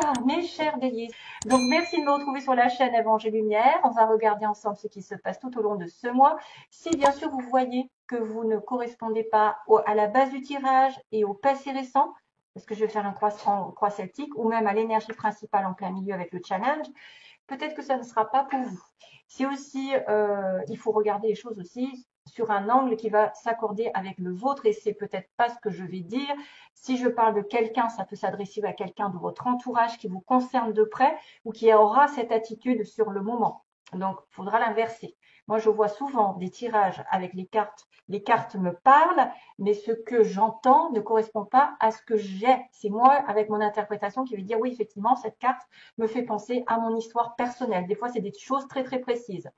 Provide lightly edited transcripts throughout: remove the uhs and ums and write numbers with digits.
Ah, mes chers béliers. Donc, merci de me retrouver sur la chaîne Évangile Lumière. On va regarder ensemble ce qui se passe tout au long de ce mois. Si bien sûr vous voyez que vous ne correspondez pas à la base du tirage et au passé récent, parce que je vais faire un croix celtique, ou même à l'énergie principale en plein milieu avec le challenge, peut-être que ça ne sera pas pour vous. C'est aussi, il faut regarder les choses aussi sur un angle qui va s'accorder avec le vôtre et c'est peut-être pas ce que je vais dire. Si je parle de quelqu'un, ça peut s'adresser à quelqu'un de votre entourage qui vous concerne de près ou qui aura cette attitude sur le moment. Donc, il faudra l'inverser. Moi, je vois souvent des tirages avec les cartes. Les cartes me parlent, mais ce que j'entends ne correspond pas à ce que j'ai. C'est moi, avec mon interprétation, qui vais dire oui, effectivement, cette carte me fait penser à mon histoire personnelle. Des fois, c'est des choses très, très précises.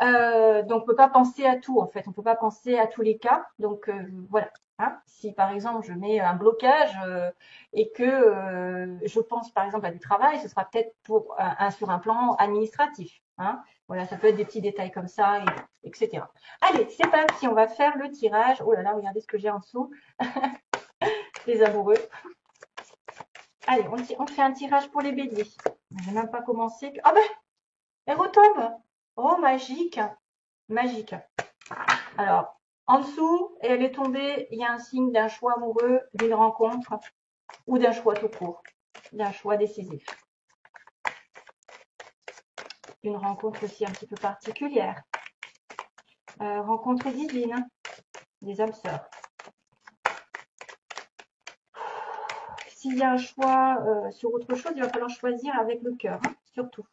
Donc, on peut pas penser à tout, en fait. On peut pas penser à tous les cas. Donc, voilà. Hein, si par exemple je mets un blocage et que je pense par exemple à du travail, ce sera peut-être pour sur un plan administratif. Hein. Voilà, ça peut être des petits détails comme ça, etc. Allez, c'est parti, on va faire le tirage. Oh là là, regardez ce que j'ai en dessous. Les amoureux. Allez, on fait un tirage pour les béliers. Je n'ai même pas commencé. Ah ben, elle retombe. Oh, magique. Magique. Alors, en dessous, elle est tombée, il y a un signe d'un choix amoureux, d'une rencontre ou d'un choix tout court, d'un choix décisif. Une rencontre aussi un petit peu particulière. Rencontre divine, des âmes sœurs. S'il y a un choix sur autre chose, il va falloir choisir avec le cœur, hein, surtout.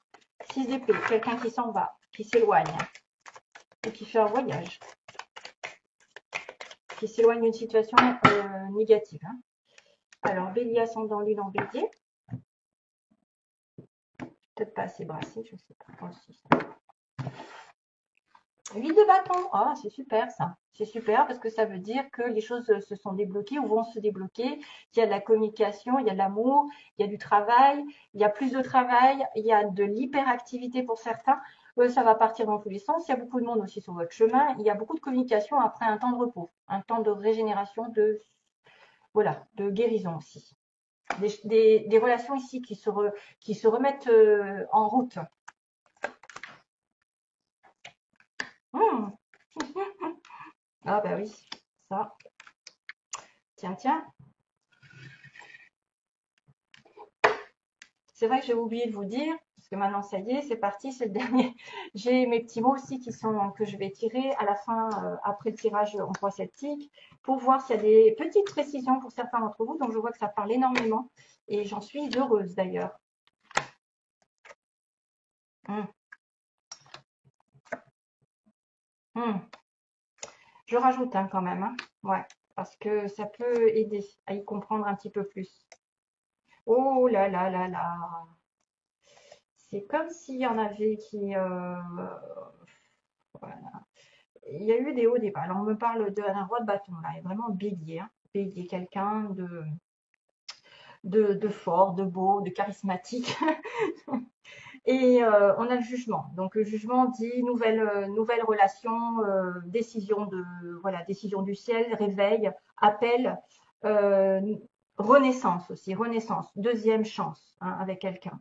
6 d'épée, quelqu'un qui s'en va, qui s'éloigne, ou qui fait un voyage, qui s'éloigne d'une situation négative. Hein. Alors, bélier ascendant lune en bélier. Peut-être pas assez brassé, je ne sais pas. Aussi. 8 de bâton. Ah, c'est super ça. C'est super parce que ça veut dire que les choses se sont débloquées ou vont se débloquer. Il y a de la communication, il y a de l'amour, il y a du travail, il y a plus de travail, il y a de l'hyperactivité pour certains. Ça va partir dans tous les sens. Il y a beaucoup de monde aussi sur votre chemin. Il y a beaucoup de communication après un temps de repos, un temps de régénération, voilà, de guérison aussi. Des relations ici qui se remettent en route. Mmh. Ah bah oui, ça. Tiens, tiens. C'est vrai que j'ai oublié de vous dire, parce que maintenant ça y est, c'est parti, c'est le dernier. J'ai mes petits mots aussi que je vais tirer à la fin, après le tirage en croix celtique, pour voir s'il y a des petites précisions pour certains d'entre vous. Donc je vois que ça parle énormément et j'en suis heureuse d'ailleurs. Hum, hum. Je rajoute quand même, hein. Ouais, parce que ça peut aider à y comprendre un petit peu plus. Oh là là là là. C'est comme s'il y en avait qui, voilà. Il y a eu des hauts, des bas. Alors, on me parle d'un roi de bâton, là, et vraiment bélier, hein. Bélier, quelqu'un de fort, de beau, de charismatique. Et on a le jugement. Donc, le jugement dit nouvelle relation, voilà, décision du ciel, réveil, appel, euh, renaissance aussi, renaissance, deuxième chance hein, avec quelqu'un.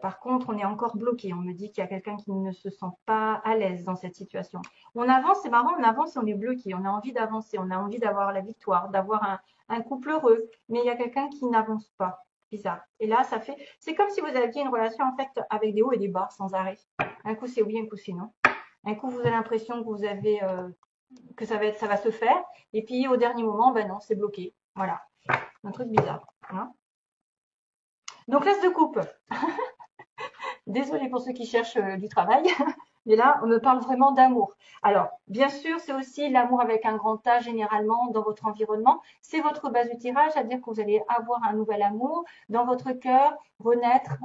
Par contre, on est encore bloqué. On me dit qu'il y a quelqu'un qui ne se sent pas à l'aise dans cette situation. On avance, c'est marrant, on avance et on est bloqué. On a envie d'avancer, on a envie d'avoir la victoire, d'avoir un couple heureux. Mais il y a quelqu'un qui n'avance pas. Bizarre. Et là, c'est comme si vous aviez une relation en fait avec des hauts et des bas sans arrêt. Un coup c'est oui, un coup c'est non. Un coup vous avez l'impression que vous avez que ça va se faire, et puis au dernier moment, ben non, c'est bloqué. Voilà, un truc bizarre. Hein. Donc l'as de coupe. Désolée pour ceux qui cherchent du travail, mais là, on me parle vraiment d'amour. Alors, bien sûr, c'est aussi l'amour avec un grand A généralement dans votre environnement. C'est votre base du tirage, c'est-à-dire que vous allez avoir un nouvel amour dans votre cœur, renaître,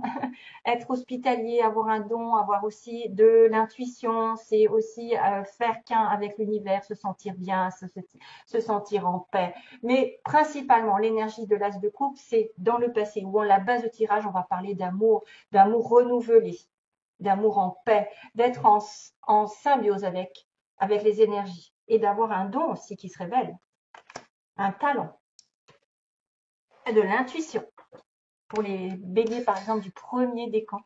être hospitalier, avoir un don, avoir aussi de l'intuition. C'est aussi faire qu'un avec l'univers, se sentir bien, se sentir en paix. Mais principalement, l'énergie de l'as de coupe, c'est dans le passé, où en la base de tirage, on va parler d'amour renouvelé, d'amour en paix, d'être en symbiose avec les énergies et d'avoir un don aussi qui se révèle, un talent, de l'intuition. pour les béliers, par exemple, du premier décan.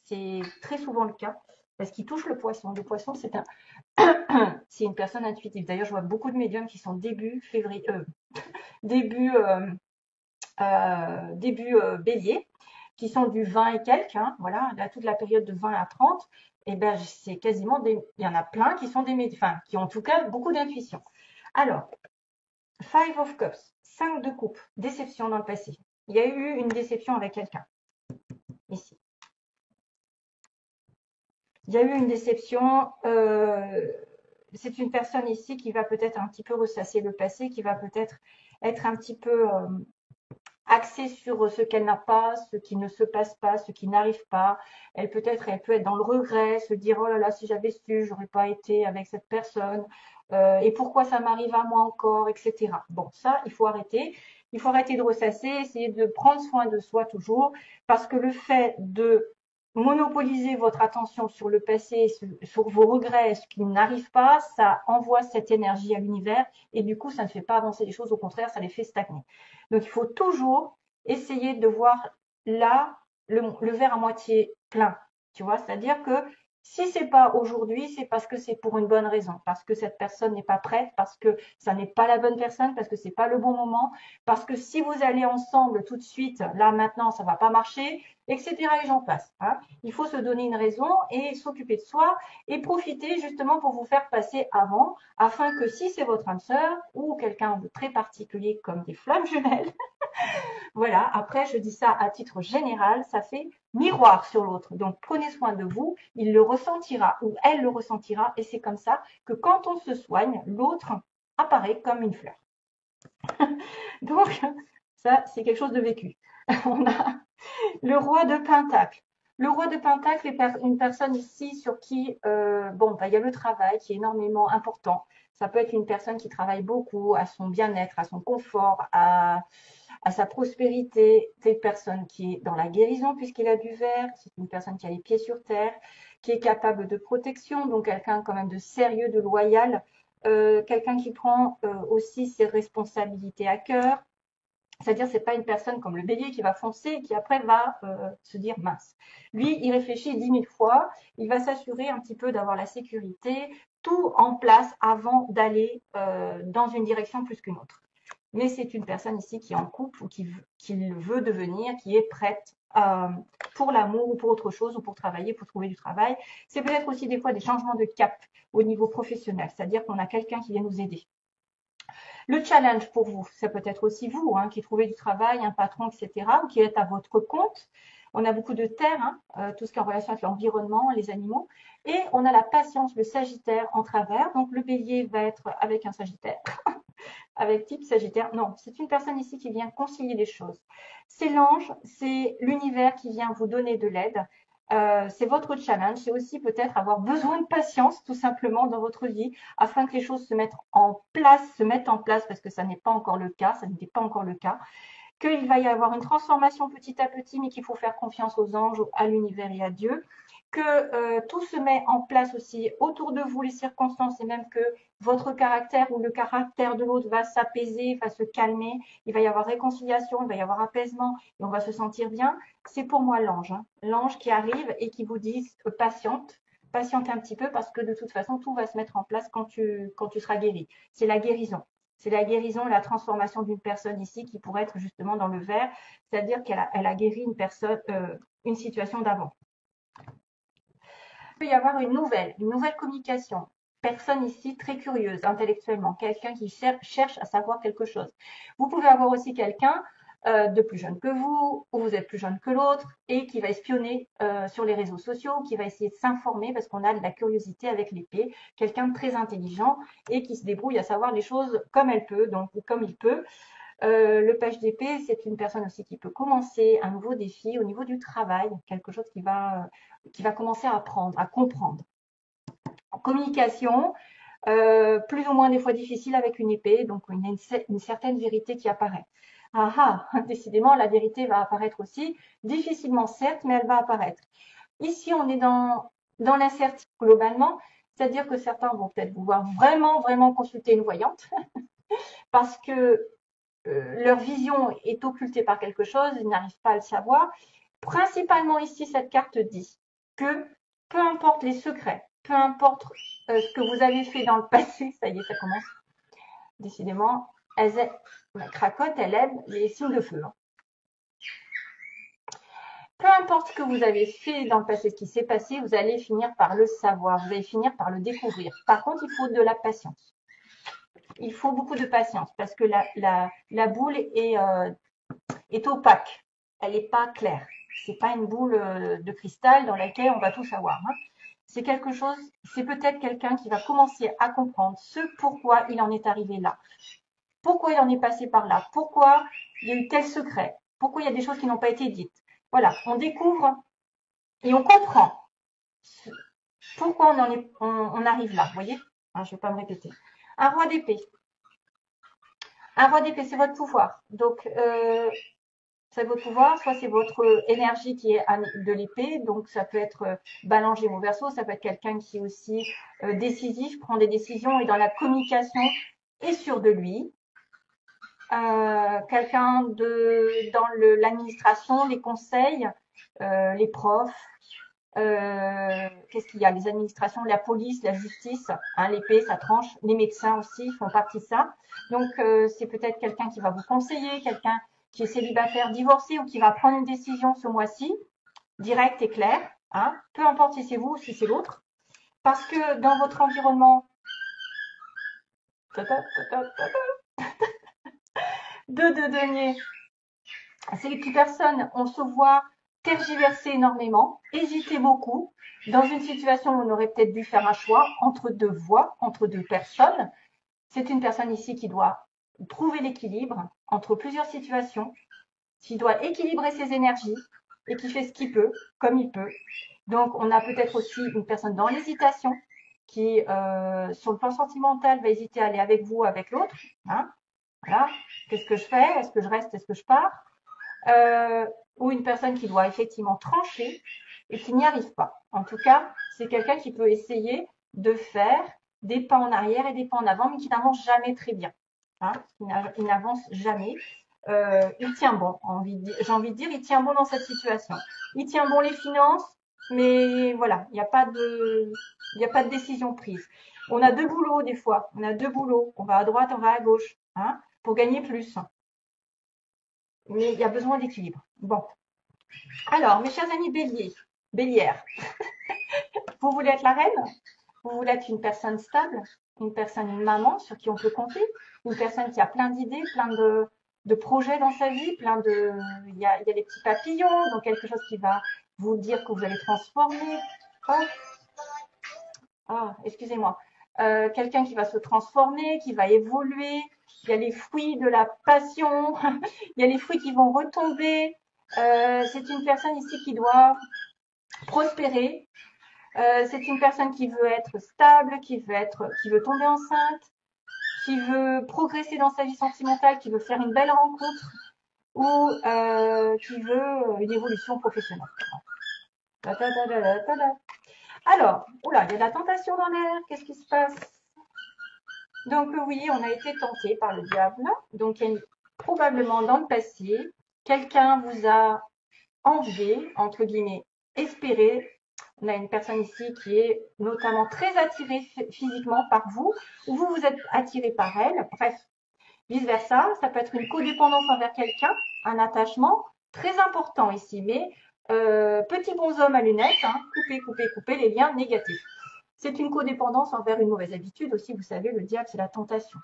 C'est très souvent le cas parce qu'il touche le poisson. Le poisson, c'est une personne intuitive. D'ailleurs, je vois beaucoup de médiums qui sont début février, début, bélier, qui sont du 20 et quelques, hein, voilà, là, toute la période de 20 à 30, et ben c'est quasiment il y en a plein qui sont enfin, qui ont en tout cas beaucoup d'intuition. Alors, Five of Cups, 5 de coupe, déception dans le passé. Il y a eu une déception avec quelqu'un, ici. Il y a eu une déception, c'est une personne ici qui va peut-être un petit peu ressasser le passé, qui va peut-être être un petit peu axée sur ce qu'elle n'a pas, ce qui ne se passe pas, ce qui n'arrive pas. Elle peut être dans le regret, se dire oh là là, si j'avais su, j'aurais pas été avec cette personne. Et pourquoi ça m'arrive à moi encore, etc. Bon, ça, il faut arrêter. Il faut arrêter de ressasser, essayer de prendre soin de soi toujours, parce que le fait de monopoliser votre attention sur le passé, sur vos regrets, ce qui n'arrive pas, ça envoie cette énergie à l'univers et du coup, ça ne fait pas avancer les choses, au contraire, ça les fait stagner. Donc, il faut toujours essayer de voir là le verre à moitié plein, tu vois, c'est-à-dire que si c'est pas aujourd'hui, c'est parce que c'est pour une bonne raison, parce que cette personne n'est pas prête, parce que ça n'est pas la bonne personne, parce que c'est pas le bon moment, parce que si vous allez ensemble tout de suite, là maintenant, ça va pas marcher, etc. Et j'en passe. Hein. Il faut se donner une raison et s'occuper de soi et profiter justement pour vous faire passer avant, afin que si c'est votre âme sœur ou quelqu'un de très particulier comme des flammes jumelles, voilà, après je dis ça à titre général, ça fait miroir sur l'autre. Donc prenez soin de vous, il le ressentira ou elle le ressentira et c'est comme ça que quand on se soigne, l'autre apparaît comme une fleur. Donc ça, c'est quelque chose de vécu. On a le roi de Pentacle. Le roi de Pentacle est une personne ici sur qui, il y a le travail qui est énormément important. Ça peut être une personne qui travaille beaucoup à son bien-être, à son confort, à sa prospérité. C'est une personne qui est dans la guérison puisqu'il a du verre. C'est une personne qui a les pieds sur terre, qui est capable de protection, donc quelqu'un quand même de sérieux, de loyal. Quelqu'un qui prend aussi ses responsabilités à cœur. C'est-à-dire, c'est pas une personne comme le bélier qui va foncer et qui après va se dire mince. Lui, il réfléchit 10 000 fois, il va s'assurer un petit peu d'avoir la sécurité, tout en place avant d'aller dans une direction plus qu'une autre. Mais c'est une personne ici qui est en couple ou qui veut devenir, qui est prête pour l'amour ou pour autre chose ou pour travailler, pour trouver du travail. C'est peut-être aussi des fois des changements de cap au niveau professionnel, c'est-à-dire qu'on a quelqu'un qui vient nous aider. Le challenge pour vous, c'est peut-être aussi vous qui trouvez du travail, un patron, etc., ou qui êtes à votre compte. On a beaucoup de terre, tout ce qui est en relation avec l'environnement, les animaux. Et on a la patience, le sagittaire en travers. Donc le bélier va être avec un sagittaire, avec type sagittaire. Non, c'est une personne ici qui vient concilier les choses. C'est l'ange, c'est l'univers qui vient vous donner de l'aide. C'est votre challenge, c'est aussi peut-être avoir besoin de patience tout simplement dans votre vie afin que les choses se mettent en place parce que ça n'est pas encore le cas, ça n'était pas encore le cas, qu'il va y avoir une transformation petit à petit mais qu'il faut faire confiance aux anges, à l'univers et à Dieu, que tout se met en place aussi autour de vous, les circonstances et même que votre caractère ou le caractère de l'autre va s'apaiser, va se calmer, il va y avoir réconciliation, il va y avoir apaisement et on va se sentir bien. C'est pour moi l'ange, l'ange qui arrive et qui vous dit patiente un petit peu parce que de toute façon tout va se mettre en place quand tu seras guéri. C'est la guérison. C'est la guérison, la transformation d'une personne ici qui pourrait être justement dans le vert, c'est-à-dire qu'elle a guéri une personne, une situation d'avant. Il peut y avoir une nouvelle communication. Personne ici très curieuse intellectuellement, quelqu'un qui cherche à savoir quelque chose. Vous pouvez avoir aussi quelqu'un de plus jeune que vous, ou vous êtes plus jeune que l'autre, et qui va espionner sur les réseaux sociaux, qui va essayer de s'informer parce qu'on a de la curiosité avec l'épée, quelqu'un de très intelligent et qui se débrouille à savoir les choses comme elle peut, donc comme il peut. Le page d'épée, c'est une personne aussi qui peut commencer un nouveau défi au niveau du travail, quelque chose qui va commencer à apprendre, à comprendre. En communication, plus ou moins des fois difficile avec une épée, donc il y a une certaine vérité qui apparaît. Ah ah, décidément, la vérité va apparaître aussi, difficilement certes, mais elle va apparaître. Ici, on est dans l'incertitude globalement, c'est-à-dire que certains vont peut-être vouloir vraiment, vraiment consulter une voyante, parce que leur vision est occultée par quelque chose, ils n'arrivent pas à le savoir. Principalement ici, cette carte dit que peu importe les secrets, peu importe ce que vous avez fait dans le passé, ça y est, ça commence, décidément, la cracotte, elle aime les signes de feu. Hein. Peu importe ce que vous avez fait dans le passé, ce qui s'est passé, vous allez finir par le savoir, vous allez finir par le découvrir. Par contre, il faut de la patience. Il faut beaucoup de patience parce que la boule est opaque. Elle n'est pas claire. C'est pas une boule de cristal dans laquelle on va tout savoir. Hein. C'est quelque chose, c'est peut-être quelqu'un qui va commencer à comprendre ce pourquoi il en est arrivé là. Pourquoi il en est passé par là. Pourquoi il y a eu tel secret. Pourquoi il y a des choses qui n'ont pas été dites. Voilà, on découvre et on comprend pourquoi on arrive là. Vous voyez, hein, je ne vais pas me répéter. Un roi d'épée. Un roi d'épée, c'est votre pouvoir. Donc, c'est votre pouvoir, soit c'est votre énergie qui est de l'épée, donc ça peut être Balance Gémeaux Verseau, ça peut être quelqu'un qui est aussi décisif, prend des décisions et dans la communication est sûr de lui. Quelqu'un dans l'administration, les conseils, les profs, qu'est-ce qu'il y a? Les administrations, la police, la justice, hein, l'épée, ça tranche, les médecins aussi font partie de ça. Donc, c'est peut-être quelqu'un qui va vous conseiller, quelqu'un qui est célibataire, divorcé ou qui va prendre une décision ce mois-ci, directe et claire, hein, peu importe si c'est vous ou si c'est l'autre, parce que dans votre environnement, deux deniers, ces personnes, on se voit tergiverser énormément, hésiter beaucoup, dans une situation où on aurait peut-être dû faire un choix entre deux voies, entre deux personnes. C'est une personne ici qui doit trouver l'équilibre entre plusieurs situations, qui doit équilibrer ses énergies et qui fait ce qu'il peut, comme il peut. Donc, on a peut-être aussi une personne dans l'hésitation qui, sur le plan sentimental, va hésiter à aller avec vous ou avec l'autre. Hein, voilà. Qu'est-ce que je fais? Est-ce que je reste? Est-ce que je pars? Ou une personne qui doit effectivement trancher et qui n'y arrive pas. En tout cas, c'est quelqu'un qui peut essayer de faire des pas en arrière et des pas en avant, mais qui n'avance jamais très bien. Hein, il n'avance jamais. Il tient bon, j'ai envie de dire, il tient bon dans cette situation. Il tient bon les finances, mais voilà, il n'y a pas de décision prise. On a deux boulots des fois, on a deux boulots, on va à droite, on va à gauche, hein, pour gagner plus. Mais il y a besoin d'équilibre. Bon. Alors, mes chers amis bélières, vous voulez être la reine? Vous voulez être une personne stable? Une maman sur qui on peut compter? Une personne qui a plein d'idées, plein de projets dans sa vie, il y a des petits papillons, donc quelque chose qui va vous dire que vous allez transformer. Excusez-moi. Quelqu'un qui va se transformer, qui va évoluer. Il y a les fruits de la passion. Il y a les fruits qui vont retomber. C'est une personne ici qui doit prospérer. C'est une personne qui veut être stable, qui veut tomber enceinte, qui veut progresser dans sa vie sentimentale, qui veut faire une belle rencontre ou qui veut une évolution professionnelle. Alors, oula, il y a de la tentation dans l'air. Qu'est-ce qui se passe? Donc oui, on a été tenté par le diable. Donc probablement dans le passé, quelqu'un vous a envié, entre guillemets, espéré. On a une personne ici qui est notamment très attirée physiquement par vous, ou vous êtes attiré par elle. Bref, vice-versa, ça peut être une codépendance envers quelqu'un, un attachement très important ici, mais petit bonhomme à lunettes, hein, couper les liens négatifs. C'est une codépendance envers une mauvaise habitude aussi, vous savez, le diable, c'est la tentation.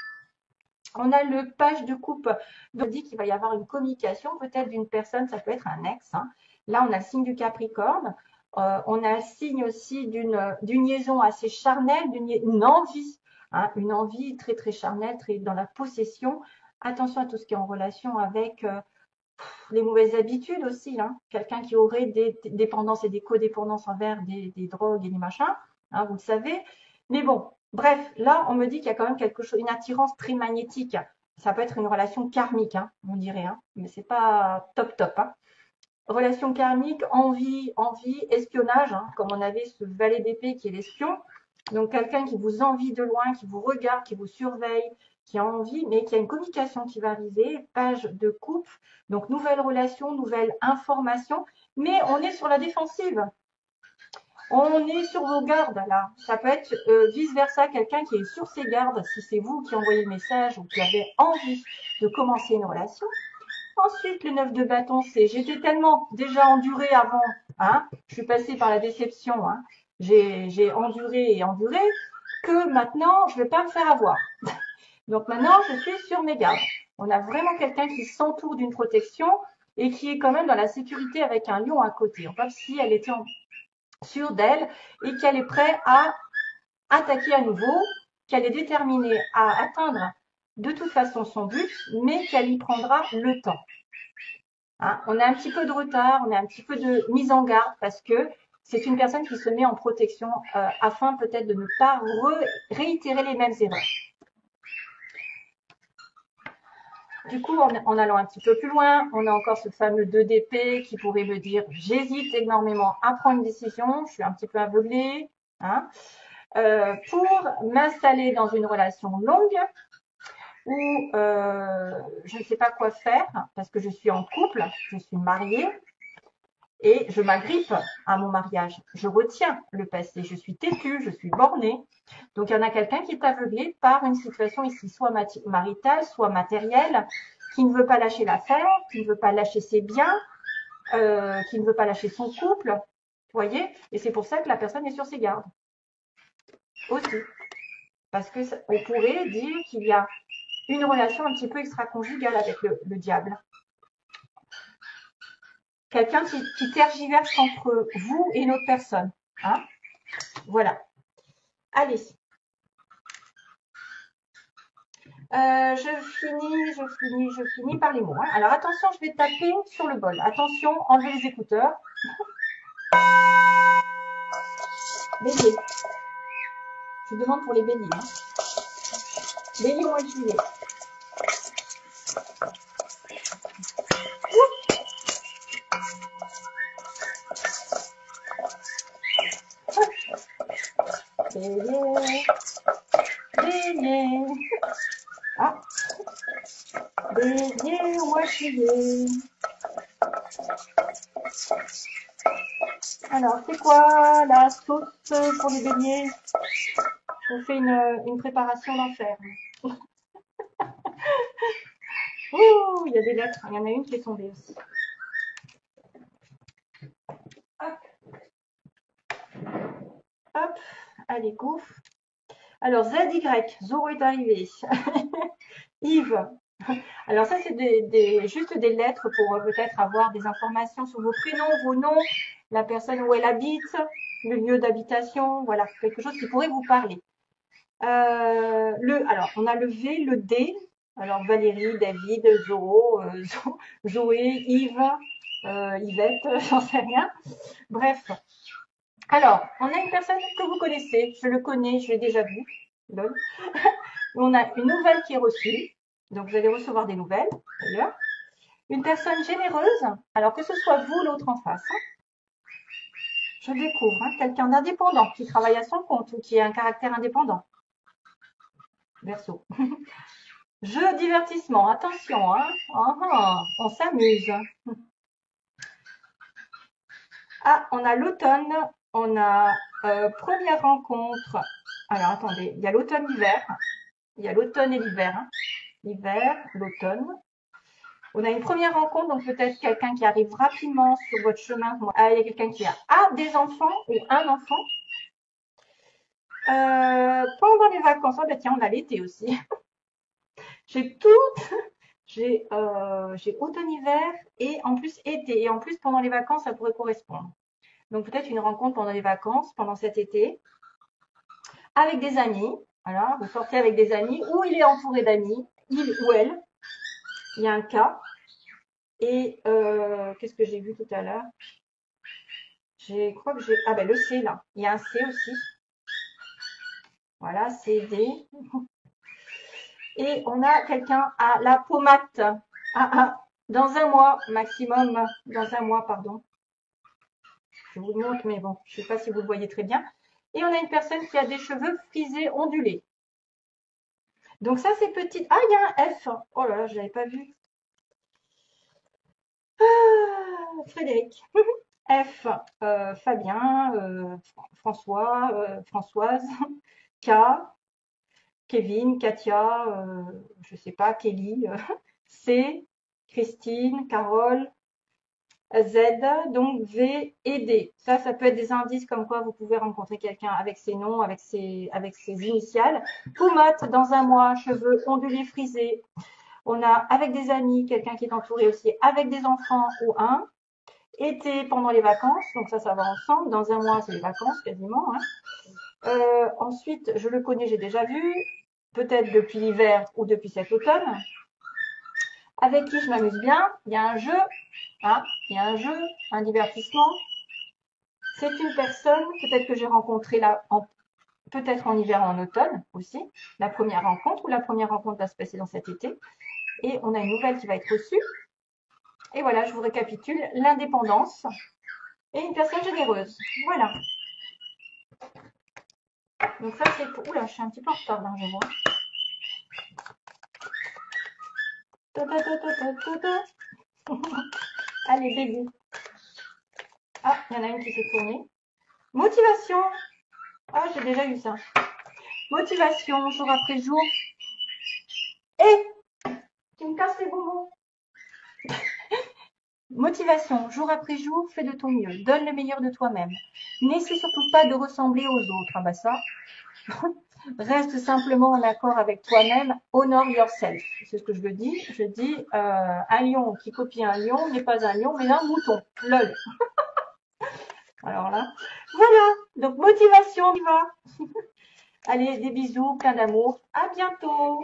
On a le page de coupe, donc on dit qu'il va y avoir une communication, peut-être d'une personne, ça peut être un ex. Hein. Là, on a le signe du Capricorne. On a le signe aussi d'une liaison assez charnelle, une envie, hein, une envie très très charnelle, très dans la possession. Attention à tout ce qui est en relation avec les mauvaises habitudes aussi. Hein. Quelqu'un qui aurait des dépendances et des codépendances envers des drogues et des machins, hein, vous le savez. Mais bon, bref, là, on me dit qu'il y a quand même quelque chose, une attirance très magnétique. Ça peut être une relation karmique, hein, on dirait, hein, mais c'est pas top. Hein. Relation karmique, envie, espionnage, hein, comme on avait ce valet d'épée qui est l'espion. Donc quelqu'un qui vous envie de loin, qui vous regarde, qui vous surveille, qui a envie, mais qui a une communication qui va arriver, page de couple, donc nouvelle relation, nouvelle information, mais on est sur la défensive. On est sur vos gardes là. Ça peut être vice-versa, quelqu'un qui est sur ses gardes, si c'est vous qui envoyez le message ou qui avez envie de commencer une relation. Ensuite, le 9 de bâton, c'est j'étais tellement déjà enduré avant, hein, je suis passée par la déception, hein, j'ai enduré et enduré, que maintenant, je ne vais pas me faire avoir. Donc maintenant, je suis sur mes gardes. On a vraiment quelqu'un qui s'entoure d'une protection et qui est quand même dans la sécurité avec un lion à côté. Comme si elle était sûre d'elle et qu'elle est prête à attaquer à nouveau, qu'elle est déterminée à atteindre de toute façon son but, mais qu'elle y prendra le temps. Hein, on a un petit peu de retard, on a un petit peu de mise en garde parce que c'est une personne qui se met en protection afin peut-être de ne pas réitérer les mêmes erreurs. Du coup, en allant un petit peu plus loin, on a encore ce fameux 2 d'épée qui pourrait me dire j'hésite énormément à prendre une décision, je suis un petit peu aveuglée, hein, pour m'installer dans une relation longue où je ne sais pas quoi faire parce que je suis en couple, je suis mariée et je m'agrippe à mon mariage. Je retiens le passé, je suis têtue, je suis bornée. Donc, il y en a quelqu'un qui est aveuglé par une situation ici, soit maritale, soit matérielle, qui ne veut pas lâcher l'affaire, qui ne veut pas lâcher ses biens, qui ne veut pas lâcher son couple. Vous voyez? Et c'est pour ça que la personne est sur ses gardes. Aussi. Parce que on pourrait dire qu'il y a une relation un petit peu extra-conjugale avec le diable. Quelqu'un qui tergiverse entre vous et une autre personne. Hein? Voilà. Allez. Je finis par les mots. Hein. Alors attention, je vais taper sur le bol. Attention, enlevez les écouteurs. Bélier. Je demande pour les béliers. Hein. Bélier au mois de juillet. Bélier. Bélier. Ah. Bélier au mois de juillet. Alors, c'est quoi la sauce pour les béliers? On fait une préparation d'enfer. Ouh, il y a des lettres. Il y en a une qui est tombée aussi. Hop. Hop. Allez, go. Alors, ZY. Zoro est arrivé. Yves. Alors ça, c'est juste des lettres pour peut-être avoir des informations sur vos prénoms, vos noms, la personne où elle habite, le lieu d'habitation, voilà, quelque chose qui pourrait vous parler. Alors, on a le V, le D. Alors, Valérie, David, Zoro, Zoé, Yves, Yvette, j'en sais rien. Bref. Alors, on a une personne que vous connaissez. Je le connais, je l'ai déjà vu. On a une nouvelle qui est reçue. Donc, vous allez recevoir des nouvelles, d'ailleurs. Une personne généreuse, alors que ce soit vous, l'autre en face. Hein. Je découvre quelqu'un d'indépendant qui travaille à son compte ou qui a un caractère indépendant. Verseau. Jeu, divertissement, attention, hein. On s'amuse. Ah, on a l'automne, on a première rencontre. Alors, attendez, il y a l'automne-hiver. Il y a l'automne et l'hiver. Hein. L'hiver, l'automne. On a une première rencontre, donc peut-être quelqu'un qui arrive rapidement sur votre chemin. Il y a quelqu'un qui a des enfants ou un enfant. Pendant les vacances, oh, tiens, on a l'été aussi. J'ai automne-hiver et en plus été. Et en plus, pendant les vacances, ça pourrait correspondre. Donc peut-être une rencontre pendant les vacances, pendant cet été, avec des amis. Voilà, vous sortez avec des amis, ou il est entouré d'amis, il ou elle. Il y a un cas. Et qu'est-ce que j'ai vu tout à l'heure? Je crois que j'ai... Ah ben le C là. Il y a un C aussi. Voilà, C, D. Et on a quelqu'un à la pommade. Dans un mois maximum. Dans un mois, pardon. Je vous le montre, mais bon, je ne sais pas si vous le voyez très bien. Et on a une personne qui a des cheveux frisés ondulés. Donc ça, c'est petit. Ah, il y a un F. Oh là là, je l'avais pas vu. Frédéric. F, Fabien, François, Françoise, K, Kevin, Katia, je sais pas, Kelly, C, Christine, Carole, Z, donc V et D. Ça peut être des indices comme quoi vous pouvez rencontrer quelqu'un avec ses noms, avec ses initiales. Poumotte, dans un mois, cheveux ondulés frisés. On a avec des amis, quelqu'un qui est entouré aussi avec des enfants ou un. Été pendant les vacances, donc ça va ensemble. Dans un mois, c'est les vacances quasiment. Hein. Ensuite, je le connais, j'ai déjà vu, peut-être depuis l'hiver ou depuis cet automne. Avec qui je m'amuse bien. Il y a un jeu, hein, il y a un jeu, un divertissement. C'est une personne, peut-être que j'ai rencontré là, peut-être en hiver ou en automne aussi, la première rencontre ou la première rencontre va se passer dans cet été. Et on a une nouvelle qui va être reçue. Et voilà, je vous récapitule l'indépendance et une personne généreuse. Voilà. Donc ça, c'est pour... Oula, je suis un petit peu en retard, là, je vois. Allez, bébé. Ah, il y en a une qui s'est tournée. Motivation. Ah, j'ai déjà eu ça. Motivation, jour après jour. Et tu me casses les bonbons. Motivation, jour après jour, fais de ton mieux. Donne le meilleur de toi-même. N'essaie surtout pas de ressembler aux autres. Ah bah ça. Reste simplement en accord avec toi-même. Honor yourself. C'est ce que je le dis. Je dis un lion qui copie un lion n'est pas un lion, mais un mouton. Lol. Alors là, voilà. Donc motivation, on y va. Allez, des bisous, plein d'amour. À bientôt.